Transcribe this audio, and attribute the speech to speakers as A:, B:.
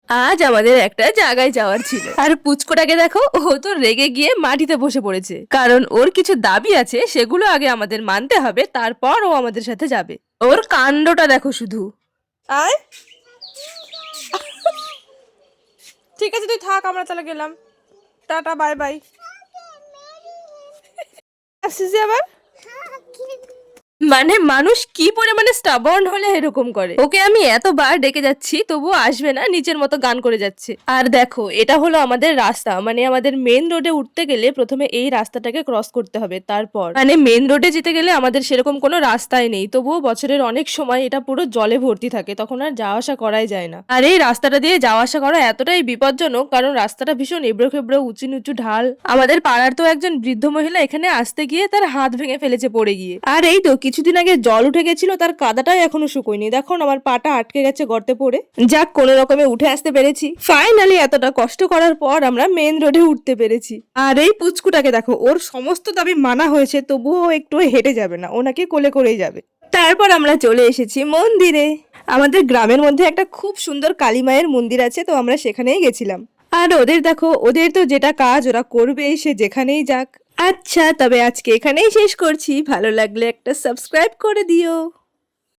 A: আজ আমাদের একটা জায়গায় যাওয়ার ছিল, আর পুচকোটাকে দেখো, ও তো রেগে গিয়ে মাটিতে বসে পড়েছে, কারণ ওর কিছু দাবি আছে, সেগুলো আগে আমাদের মানতে হবে, তারপর ও আমাদের সাথে যাবে। ওর কাণ্ডটা দেখো শুধু।
B: আয়, ঠিক আছে তুই থাক, আমরা তাহলে গেলাম। Tata, bye bye. আসছিস যে আবার?
A: মানে মানুষ কি পরিমানে স্টাবর্ন হলে এরকম করে। ওকে আমি এতবার ডেকে যাচ্ছি তবুও আসবে না, নিচের মতো গান করে যাচ্ছে। আর দেখো, এটা হলো আমাদের রাস্তা, মানে আমাদের মেন রোডে উঠতে গেলে প্রথমে এই রাস্তাটাকে ক্রস করতে হবে, তারপর মানে মেন রোডে যেতে গেলে আমাদের সেরকম কোনো রাস্তাই নেই, তবুও বছরের অনেক সময় এটা পুরো জলে ভর্তি থাকে, তখন আর যাওয়া আসা করাই যায় না। আর এই রাস্তাটা দিয়ে যাওয়া আসা করা এতটাই বিপজ্জনক, কারণ রাস্তাটা ভীষণ এবড়ো খেবড়ো, উঁচু নিচু ঢাল। আমাদের পাড়ার তো একজন বৃদ্ধ মহিলা এখানে আসতে গিয়ে তার হাত ভেঙে ফেলেছে পড়ে গিয়ে। আর এই তো কিছুদিন আগে জল উঠে গেছিল, তার কাদাটাই এখনো শুকোয়নি, দেখুন আমার পাটা আটকে গেছে গর্তে পড়ে। যাক, কোনো রকমে উঠে আসতে পেরেছি। ফাইনালি এতটা কষ্ট করার পর আমরা মেন রোডে উঠতে পেরেছি। আর এই পুচকুটাকে দেখো, ওর সমস্ত দাবি মানা হয়েছে, তবুও একটু হেঁটে যাবে না, ওনাকে কোলে করেই যাবে। তারপর আমরা চলে এসেছি মন্দিরে। আমাদের গ্রামের মধ্যে একটা খুব সুন্দর কালী মায়ের মন্দির আছে, তো আমরা সেখানেই গেছিলাম। আর ওদের দেখো, ওদের তো যেটা কাজ ওরা করবে, সে যেখানেই যাক। আচ্ছা, তবে আজকে এখানেই শেষ করছি। ভালো লাগলে একটা সাবস্ক্রাইব করে দিও।